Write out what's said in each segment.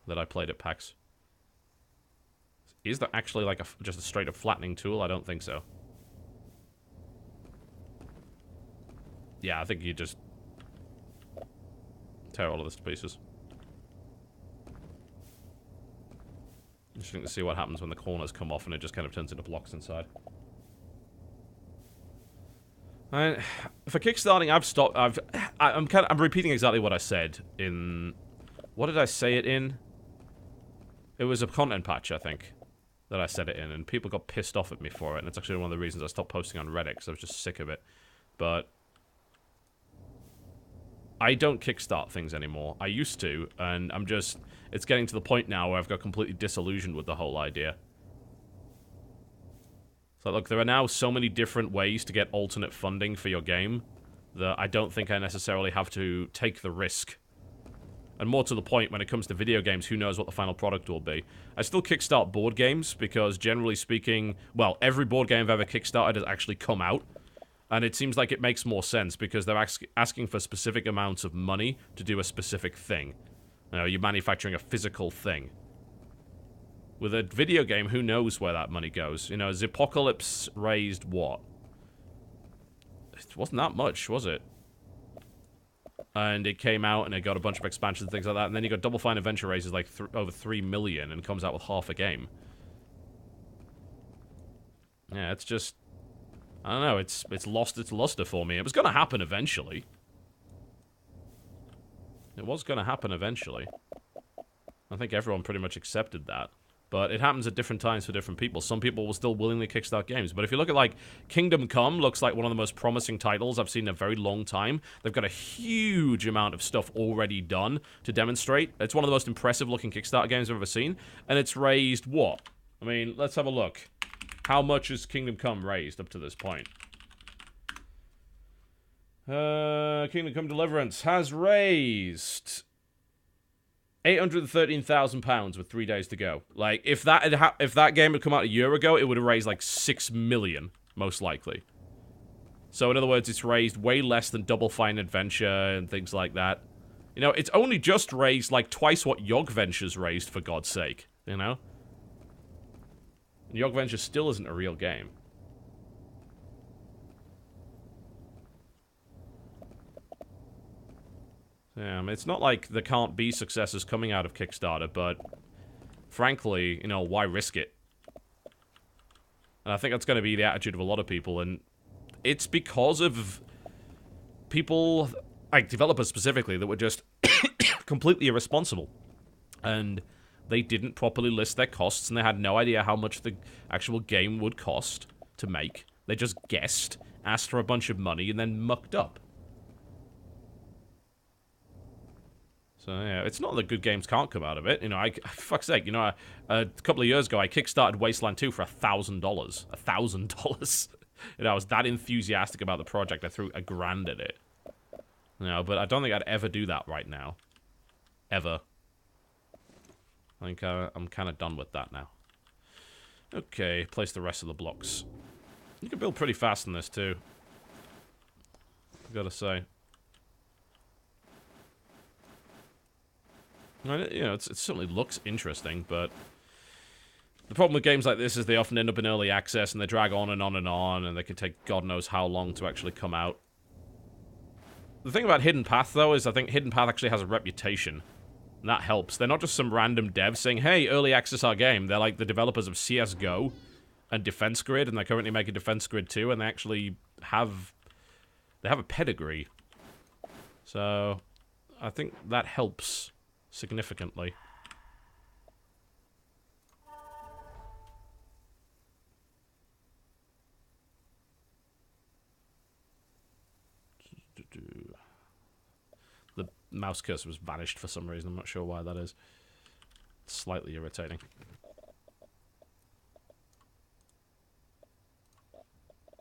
that I played at PAX. Is that actually like just a straight up flattening tool? I don't think so. Yeah, I think you just tear all of this to pieces. Interesting to see what happens when the corners come off and it just kind of turns into blocks inside. For kickstarting, I've stopped. I'm repeating exactly what I said in. What did I say it in? It was a content patch, I think, that I said it in, and people got pissed off at me for it. And it's actually one of the reasons I stopped posting on Reddit because I was just sick of it. But I don't kickstart things anymore. I used to, and I'm just. It's getting to the point now where I've got completely disillusioned with the whole idea. So look, there are now so many different ways to get alternate funding for your game that I don't think I necessarily have to take the risk. And more to the point, when it comes to video games, who knows what the final product will be. I still kickstart board games because, generally speaking, well, every board game I've ever kickstarted has actually come out. And it seems like it makes more sense because they're asking for specific amounts of money to do a specific thing. You know, you're manufacturing a physical thing. With a video game, who knows where that money goes? You know, Zipocalypse raised what? It wasn't that much, was it? And it came out and it got a bunch of expansions and things like that. And then you got Double Fine Adventure raises like over 3 million and comes out with half a game. Yeah, it's just... I don't know, it's lost its luster for me. It was going to happen eventually. It was going to happen eventually. I think everyone pretty much accepted that. But it happens at different times for different people. Some people will still willingly kickstart games. But if you look at, like, Kingdom Come looks like one of the most promising titles I've seen in a very long time. They've got a huge amount of stuff already done to demonstrate. It's one of the most impressive-looking Kickstarter games I've ever seen. And it's raised what? I mean, let's have a look. How much has Kingdom Come raised up to this point? Kingdom Come Deliverance has raised... £813,000 with 3 days to go. Like, if that game had come out a year ago, it would have raised like 6 million, most likely. So in other words, it's raised way less than Double Fine Adventure and things like that. You know, it's only just raised like twice what Yog Venture's raised, for God's sake. You know? And Yog Venture still isn't a real game. Yeah, I mean, it's not like there can't be successes coming out of Kickstarter, but frankly, you know, why risk it? And I think that's going to be the attitude of a lot of people, and it's because of people, like developers specifically, that were just completely irresponsible. And they didn't properly list their costs, and they had no idea how much the actual game would cost to make. They just guessed, asked for a bunch of money, and then mucked up. So, yeah, it's not that good games can't come out of it. You know, for fuck's sake, you know, a couple of years ago, I kickstarted Wasteland 2 for $1,000. $1,000. You know, I was that enthusiastic about the project, I threw $1,000 at it. You know, but I don't think I'd ever do that right now. Ever. I think I'm kind of done with that now. Okay, place the rest of the blocks. You can build pretty fast in this, too. I've got to say. You know, it certainly looks interesting, but the problem with games like this is they often end up in early access, and they drag on and on and on, and they can take God knows how long to actually come out. The thing about Hidden Path, though, is I think Hidden Path actually has a reputation, and that helps. They're not just some random dev saying, hey, early access our game. They're like the developers of CSGO and Defense Grid, and they're currently making Defense Grid 2, and they actually have... They have a pedigree. So, I think that helps significantly. The mouse cursor was vanished for some reason. I'm not sure why that is. It's slightly irritating.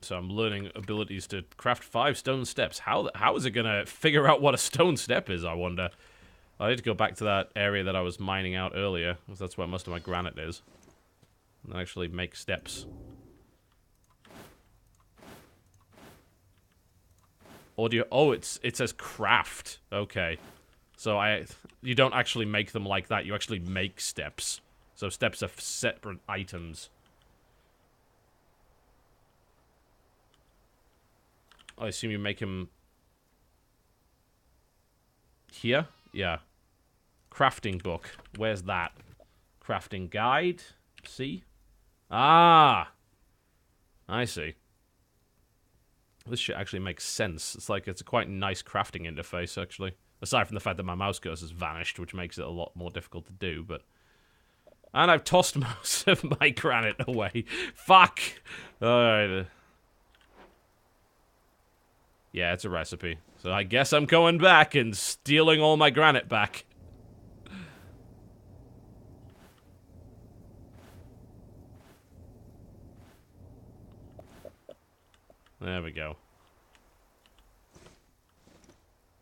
So I'm learning abilities to craft 5 stone steps. How is it gonna figure out what a stone step is, I wonder? I need to go back to that area that I was mining out earlier, because that's where most of my granite is. And actually make steps. Audio. Oh, it says craft. Okay. So you don't actually make them like that. You actually make steps. So steps are separate items. I assume you make them here? Yeah. Crafting book. Where's that? Crafting guide? See? Ah! I see. This shit actually makes sense. It's like, it's a quite nice crafting interface, actually. Aside from the fact that my mouse cursor has vanished, which makes it a lot more difficult to do, but... And I've tossed most of my granite away. Fuck! Alright. Yeah, it's a recipe. So I guess I'm going back and stealing all my granite back. There we go.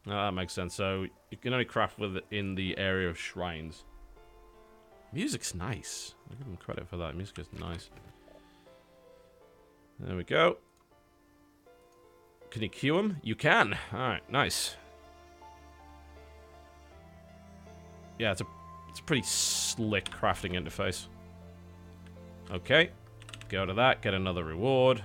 Oh, that makes sense. So you can only craft with it in the area of shrines. Music's nice. I give them credit for that. Music is nice. There we go. Can you queue them? You can. Alright, nice. Yeah, it's a pretty slick crafting interface. Okay. Go to that, get another reward.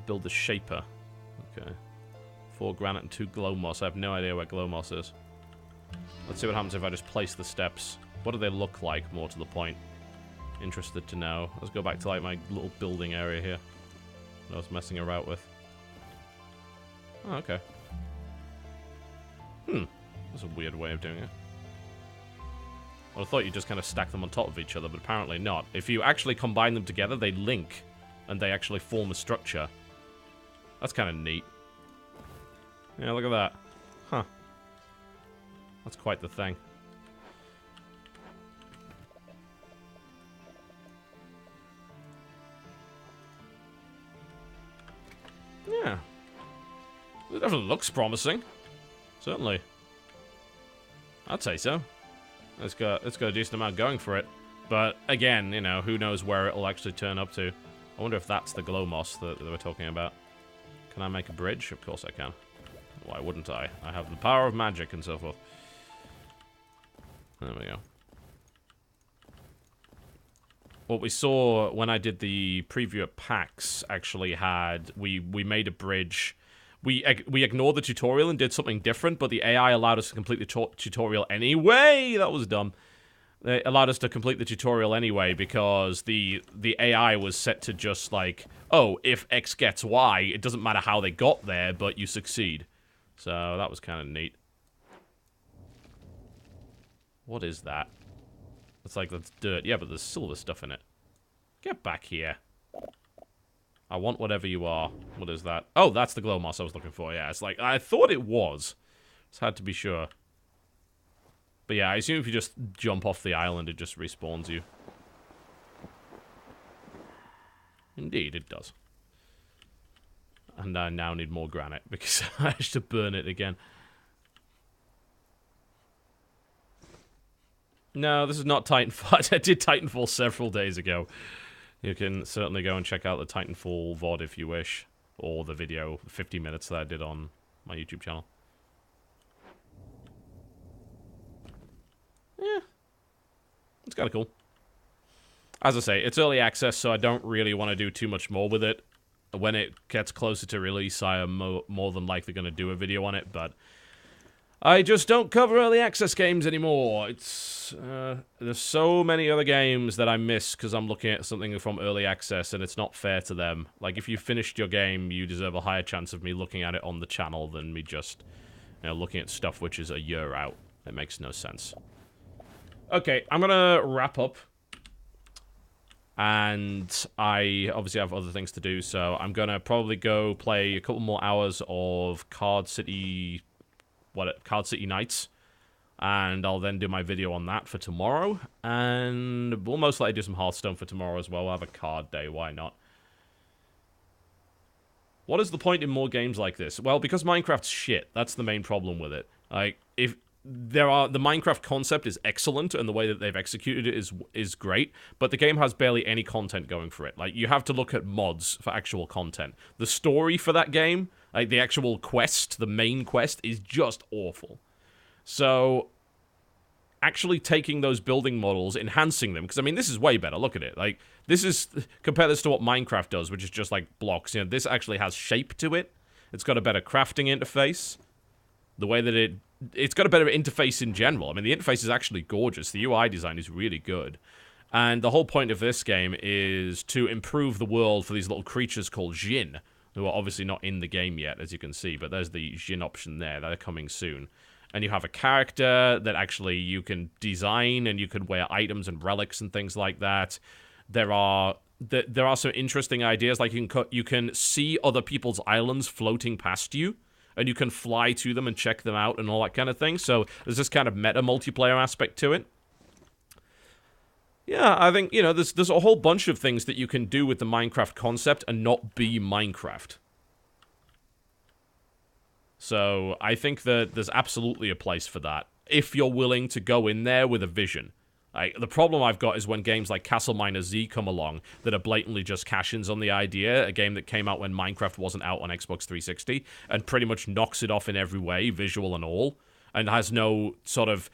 Build the shaper. Okay. 4 granite and 2 glow moss. I have no idea where glow moss is. Let's see what happens if I just place the steps. What do they look like, more to the point? Interested to know. Let's go back to, like, my little building area here that I was messing around with. Oh, okay. That's a weird way of doing it. Well, I thought you just kind of stack them on top of each other, but apparently not. If you actually combine them together, they link, and they actually form a structure. That's kind of neat. Yeah, look at that. Huh. That's quite the thing. Yeah. It definitely looks promising. Certainly. I'd say so. It's got a decent amount going for it. But, again, you know, who knows where it'll actually turn up to. I wonder if that's the glow moss that we're talking about. Can I make a bridge? Of course I can. Why wouldn't I? I have the power of magic and so forth. There we go. What we saw when I did the preview at PAX actually had... We made a bridge. We ignored the tutorial and did something different, but the AI allowed us to complete the tutorial anyway. That was dumb. They allowed us to complete the tutorial anyway because the AI was set to just like, oh, if X gets Y, it doesn't matter how they got there, but you succeed. So that was kind of neat. What is that? It's like, that's dirt. Yeah, but there's silver stuff in it. Get back here. I want whatever you are. What is that? Oh, that's the glow moss I was looking for. Yeah, it's like, I thought it was. Just had to be sure. But yeah, I assume if you just jump off the island, it just respawns you. Indeed, it does. And I now need more granite, because I have to burn it again. No, this is not Titanfall. I did Titanfall several days ago. You can certainly go and check out the Titanfall VOD if you wish. Or the video, 50 minutes that I did on my YouTube channel. Yeah. It's kind of cool. As I say, it's early access, so I don't really want to do too much more with it. When it gets closer to release, I am more than likely going to do a video on it, but I just don't cover early access games anymore. It's there's so many other games that I miss because I'm looking at something from early access, and it's not fair to them. Like, if you finished your game, you deserve a higher chance of me looking at it on the channel than me just, you know, looking at stuff which is a year out. It makes no sense. Okay, I'm gonna wrap up. And I obviously have other things to do, so I'm gonna probably go play a couple more hours of Card City Nights, and I'll then do my video on that for tomorrow, and we'll most likely do some Hearthstone for tomorrow as well. We'll have a card day, why not? What is the point in more games like this? Well, because Minecraft's shit. That's the main problem with it. Like, if the Minecraft concept is excellent, and the way that they've executed it is great, but the game has barely any content going for it. Like, you have to look at mods for actual content. The story for that game, like the actual quest, the main quest, is just awful. So, actually taking those building models, enhancing them, because, I mean, this is way better. Look at it. Like, this is, compare this to what Minecraft does, which is just, like, blocks. You know, this actually has shape to it. It's got a better crafting interface. The way that it's got a better interface in general. I mean, the interface is actually gorgeous. The UI design is really good. And the whole point of this game is to improve the world for these little creatures called Jinn, who are obviously not in the game yet, as you can see, but there's the Jinn option there. They're coming soon. And you have a character that actually you can design, and you can wear items and relics and things like that. There are some interesting ideas, like you can see other people's islands floating past you, and you can fly to them and check them out and all that kind of thing. So there's this kind of meta multiplayer aspect to it. Yeah, I think, you know, there's a whole bunch of things that you can do with the Minecraft concept and not be Minecraft. So I think that there's absolutely a place for that, if you're willing to go in there with a vision. Like, the problem I've got is when games like Castle Miner Z come along that are blatantly just cash-ins on the idea, a game that came out when Minecraft wasn't out on Xbox 360, and pretty much knocks it off in every way, visual and all, and has no sort of...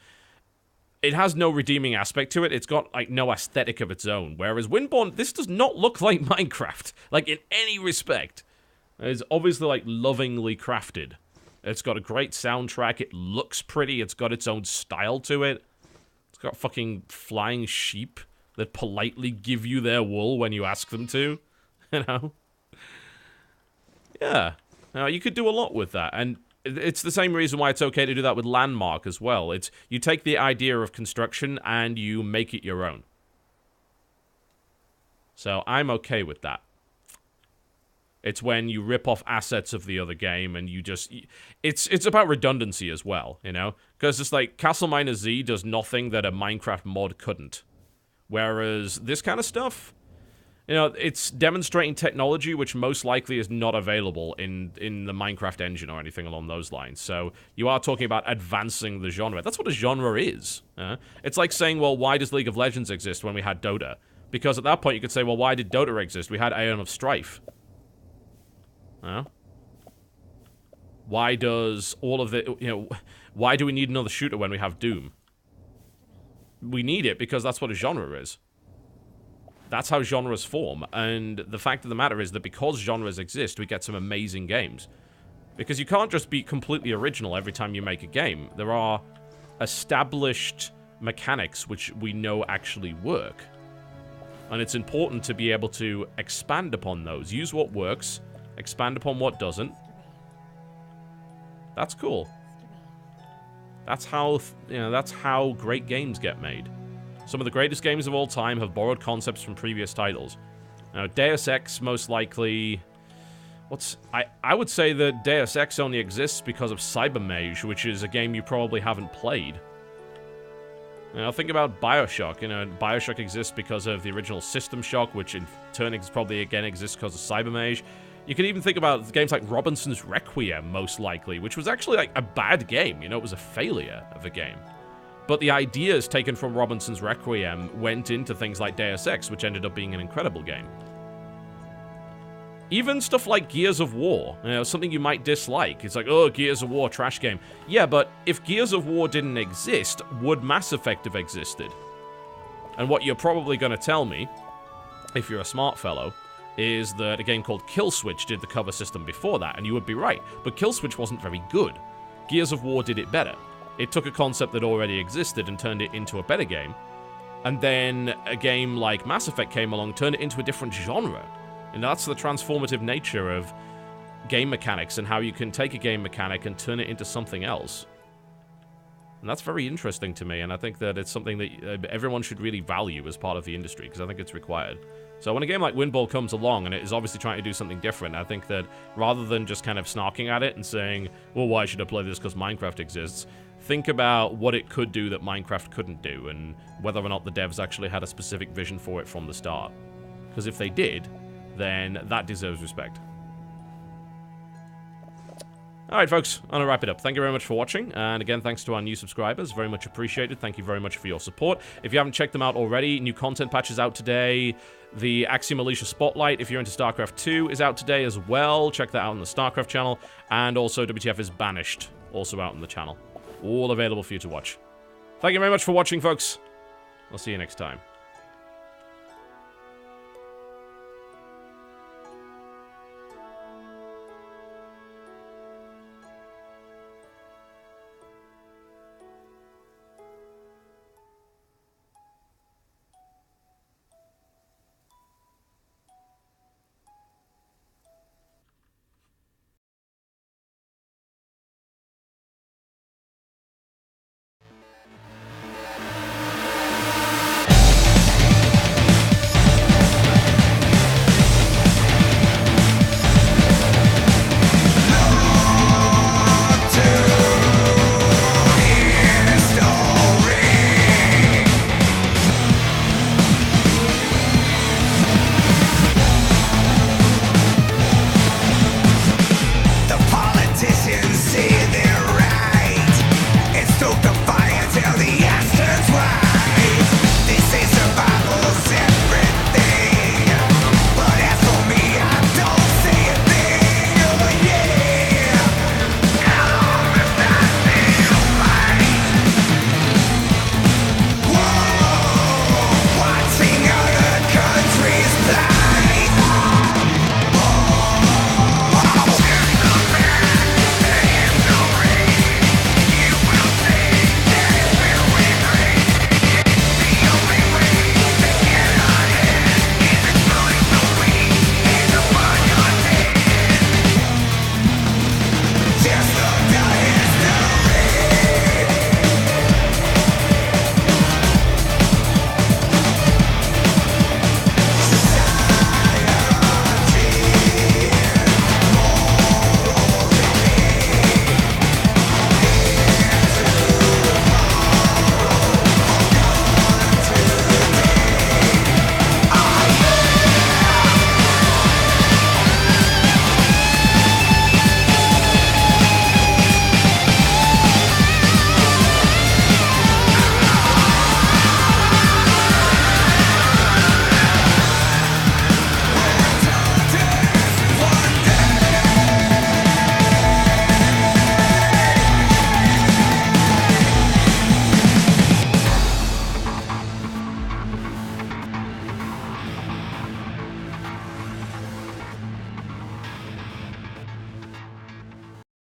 It has no redeeming aspect to it. It's got, like, no aesthetic of its own. Whereas Windborne, this does not look like Minecraft, like, in any respect. It's obviously, like, lovingly crafted. It's got a great soundtrack. It looks pretty. It's got its own style to it. It's got fucking flying sheep that politely give you their wool when you ask them to. You know? Yeah. You could do a lot with that. And it's the same reason why it's okay to do that with Landmark as well. It's, you take the idea of construction and you make it your own. So I'm okay with that. It's when you rip off assets of the other game and you just... It's about redundancy as well, you know? Because it's like, Castle Miner Z does nothing that a Minecraft mod couldn't. Whereas this kind of stuff, you know, it's demonstrating technology which most likely is not available in the Minecraft engine or anything along those lines. So you are talking about advancing the genre. That's what a genre is. It's like saying, well, why does League of Legends exist when we had Dota? Because at that point you could say, well, why did Dota exist? We had Aeon of Strife. Why does all of the, you know, why do we need another shooter when we have Doom? We need it because that's what a genre is. That's how genres form, and the fact of the matter is that because genres exist, we get some amazing games. Because you can't just be completely original every time you make a game. There are established mechanics which we know actually work. And it's important to be able to expand upon those, use what works, expand upon what doesn't. That's cool. That's how, you know, that's how great games get made. Some of the greatest games of all time have borrowed concepts from previous titles. Now, Deus Ex most likely... I would say that Deus Ex only exists because of Cybermage, which is a game you probably haven't played. You know, think about Bioshock. You know, Bioshock exists because of the original System Shock, which in turn probably again exists because of Cybermage. You could even think about games like Robinson's Requiem, most likely, which was actually like a bad game. You know, it was a failure of a game. But the ideas taken from Robinson's Requiem went into things like Deus Ex, which ended up being an incredible game. Even stuff like Gears of War, you know, something you might dislike. It's like, oh, Gears of War, trash game. Yeah, but if Gears of War didn't exist, would Mass Effect have existed? And what you're probably going to tell me, if you're a smart fellow, is that a game called Killswitch did the cover system before that, and you would be right. But Killswitch wasn't very good. Gears of War did it better. It took a concept that already existed and turned it into a better game. And then a game like Mass Effect came along, turned it into a different genre. And that's the transformative nature of game mechanics and how you can take a game mechanic and turn it into something else. And that's very interesting to me, and I think that it's something that everyone should really value as part of the industry, because I think it's required. So when a game like Windball comes along, and it is obviously trying to do something different, I think that rather than just kind of snarking at it and saying, well, why should I play this because Minecraft exists, think about what it could do that Minecraft couldn't do, and whether or not the devs actually had a specific vision for it from the start. Because if they did, then that deserves respect. Alright, folks, I'm gonna wrap it up. Thank you very much for watching, and again, thanks to our new subscribers. Very much appreciated. Thank you very much for your support. If you haven't checked them out already, new content patches out today. The Axiom Alicia Spotlight, if you're into StarCraft 2, is out today as well. Check that out on the StarCraft channel. And also, WTF is Banished, also out on the channel. All available for you to watch. Thank you very much for watching, folks. I'll see you next time.